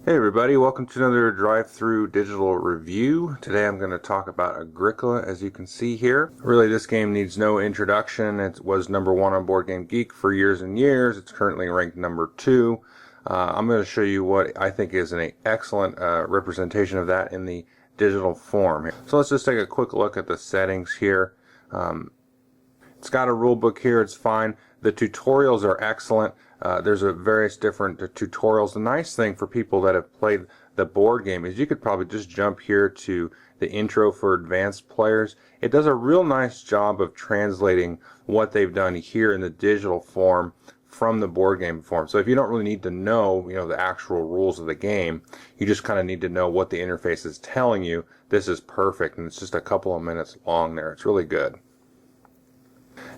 Hey everybody, welcome to another drive-through digital review. Today I'm going to talk about Agricola, as you can see here. Really, this game needs no introduction. It was #1 on Board Game Geek for years and years. It's currently ranked #2. I'm going to show you what I think is an excellent representation of that in the digital form. So let's just take a quick look at the settings here. It's got a rule book here, it's fine. The tutorials are excellent. There's various different tutorials. The nice thing for people that have played the board game is you could probably just jump here to the intro for advanced players. It does a real nice job of translating what they've done here in the digital form from the board game form. So if you don't really need to know, the actual rules of the game, you just kind of need to know what the interface is telling you. This is perfect, and it's just a couple of minutes long there. It's really good.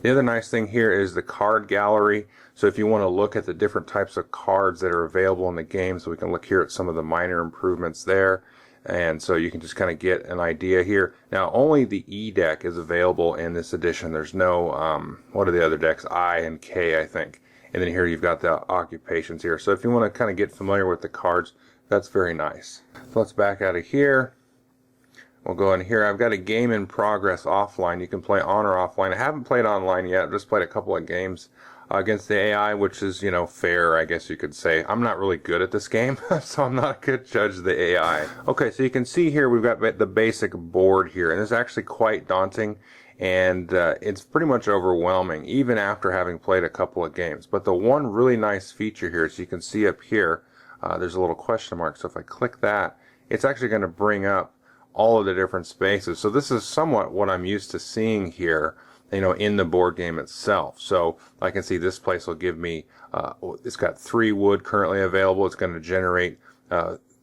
The other nice thing here is the card gallery. So if you want to look at the different types of cards that are available in the game, so we can look here at some of the minor improvements there. And so you can just kind of get an idea here. Now, only the E deck is available in this edition. There's no, what are the other decks? I and K, I think. And then here you've got the occupations here. So if you want to kind of get familiar with the cards, that's very nice. So let's back out of here. We'll go in here. I've got a game in progress offline. You can play on or offline. I haven't played online yet. I've just played a couple of games against the AI, which is, fair, I guess you could say. I'm not really good at this game, so I'm not a good judge of the AI. Okay, so you can see here we've got the basic board here, and it's actually quite daunting, and it's pretty much overwhelming, even after having played a couple of games. But the one really nice feature here, so you can see up here, there's a little question mark. So if I click that, it's actually going to bring up all of the different spaces. So this is somewhat what I'm used to seeing here, in the board game itself. So I can see this place will give me, it's got 3 wood currently available. It's going to generate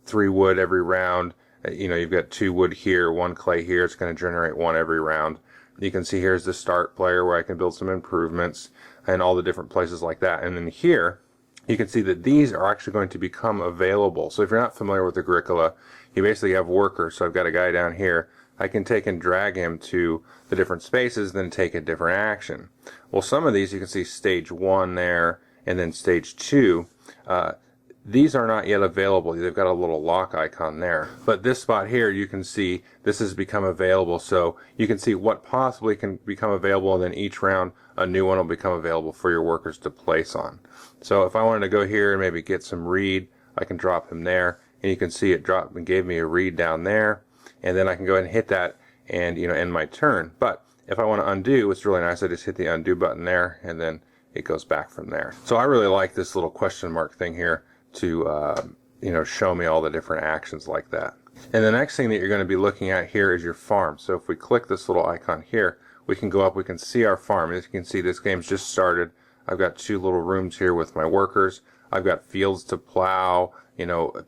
3 wood every round. You've got 2 wood here, 1 clay here. It's going to generate 1 every round. You can see here's the start player where I can build some improvements and all the different places like that. And then here, you can see that these are actually going to become available. So if you're not familiar with Agricola, you basically have workers. So I've got a guy down here. I can take and drag him to the different spaces, then take a different action. Well, some of these you can see stage 1 there, and then stage 2. These are not yet available. They've got a little lock icon there. But this spot here, you can see this has become available. So you can see what possibly can become available, and then each round a new one will become available for your workers to place on. So if I wanted to go here and maybe get some reed, I can drop him there, and you can see it dropped and gave me a reed down there. And then I can go ahead and hit that and end my turn. But if I want to undo, it's really nice. I just hit the undo button there, and then it goes back from there. So I really like this little question mark thing here to show me all the different actions like that. And the next thing that you're going to be looking at here is your farm. So if we click this little icon here, we can go up, we can see our farm. As you can see, this game's just started. I've got 2 little rooms here with my workers. I've got fields to plow,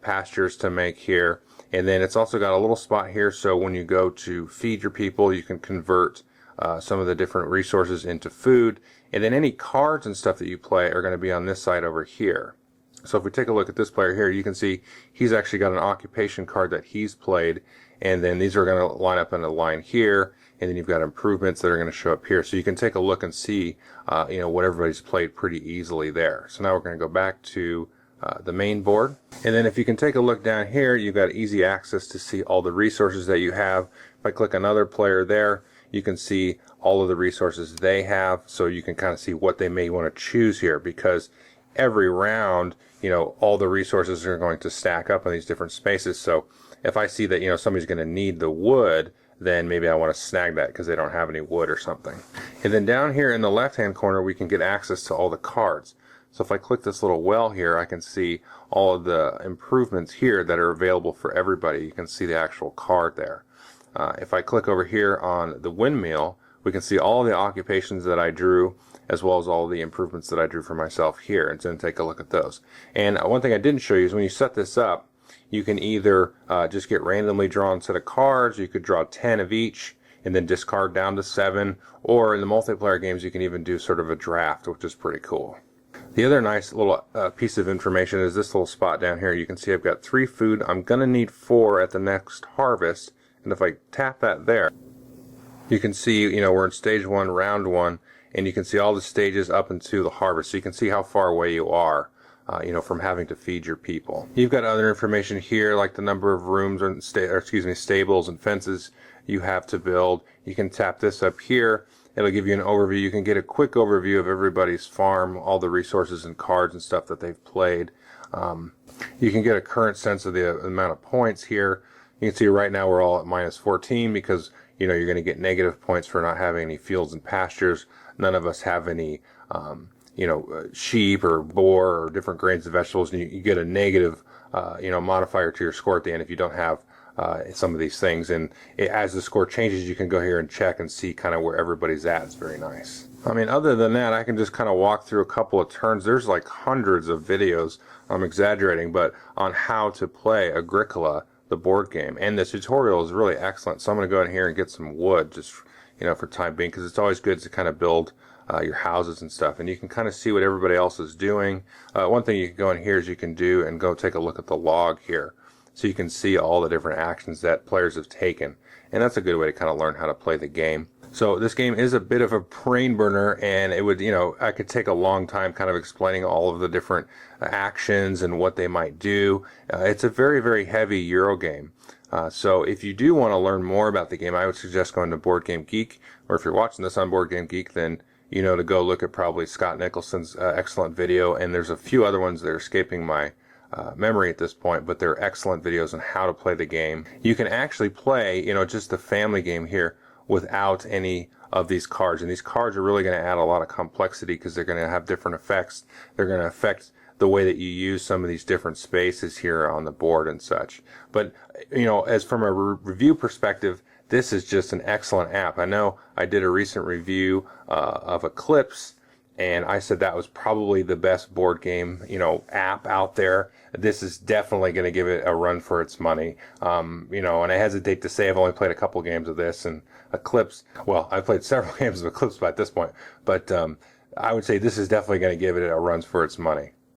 pastures to make here. And then it's also got a little spot here, so when you go to feed your people, you can convert some of the different resources into food. And then any cards and stuff that you play are going to be on this side over here. So if we take a look at this player here, you can see he's actually got an occupation card that he's played. And then these are going to line up in a line here. And then you've got improvements that are going to show up here. So you can take a look and see, what everybody's played pretty easily there. So now we're going to go back to the main board. And then if you can take a look down here, you've got easy access to see all the resources that you have. If I click another player there, you can see all of the resources they have. So you can kind of see what they may want to choose here, because every round, all the resources are going to stack up in these different spaces. So if I see that, somebody's going to need the wood, then maybe I want to snag that because they don't have any wood or something. And then down here in the left-hand corner, we can get access to all the cards. So if I click this little well here, I can see all of the improvements here that are available for everybody. You can see the actual card there. If I click over here on the windmill, we can see all the occupations that I drew, as well as all the improvements that I drew for myself here, and then take a look at those. And one thing I didn't show you is when you set this up, you can either just get randomly drawn set of cards, you could draw 10 of each, and then discard down to 7, or in the multiplayer games you can even do sort of a draft, which is pretty cool. The other nice little piece of information is this little spot down here. You can see I've got 3 food. I'm going to need 4 at the next harvest. And if I tap that there, you can see, we're in stage 1, round 1, and you can see all the stages up into the harvest. So you can see how far away you are from having to feed your people. You've got other information here, like the number of rooms and stables and fences you have to build. You can tap this up here. It'll give you an overview. You can get a quick overview of everybody's farm, all the resources and cards and stuff that they've played. You can get a current sense of the amount of points here. You can see right now we're all at minus 14 because, you're going to get negative points for not having any fields and pastures. None of us have any, sheep or boar or different grains and vegetables, and you get a negative, modifier to your score at the end if you don't have some of these things. And as the score changes, you can go here and check and see kind of where everybody's at. It's very nice. I mean, other than that, I can just kind of walk through a couple of turns. There's like hundreds of videos, I'm exaggerating, but on how to play Agricola, the board game. And the tutorial is really excellent. So I'm going to go in here and get some wood just, for time being, because it's always good to kind of build your houses and stuff. And you can kind of see what everybody else is doing. One thing you can go in here is you can do and go take a look at the log here. So you can see all the different actions that players have taken. And that's a good way to kind of learn how to play the game. So this game is a bit of a brain burner, and it would, I could take a long time kind of explaining all of the different actions and what they might do. It's a very, very heavy Euro game. So if you do want to learn more about the game, I would suggest going to Board Game Geek, or if you're watching this on Board Game Geek, then to go look at probably Scott Nicholson's excellent video, and there's a few other ones that are escaping my memory at this point, but they're excellent videos on how to play the game. You can actually play, just the family game here without any of these cards, and these cards are really going to add a lot of complexity because they're going to have different effects. They're going to affect the way that you use some of these different spaces here on the board and such. But, as from a review perspective, this is just an excellent app. I know I did a recent review of Eclipse, and I said that was probably the best board game, app out there. This is definitely going to give it a run for its money. And I hesitate to say I've only played a couple games of this, and Eclipse, well, I've played several games of Eclipse by this point, but I would say this is definitely going to give it a run for its money.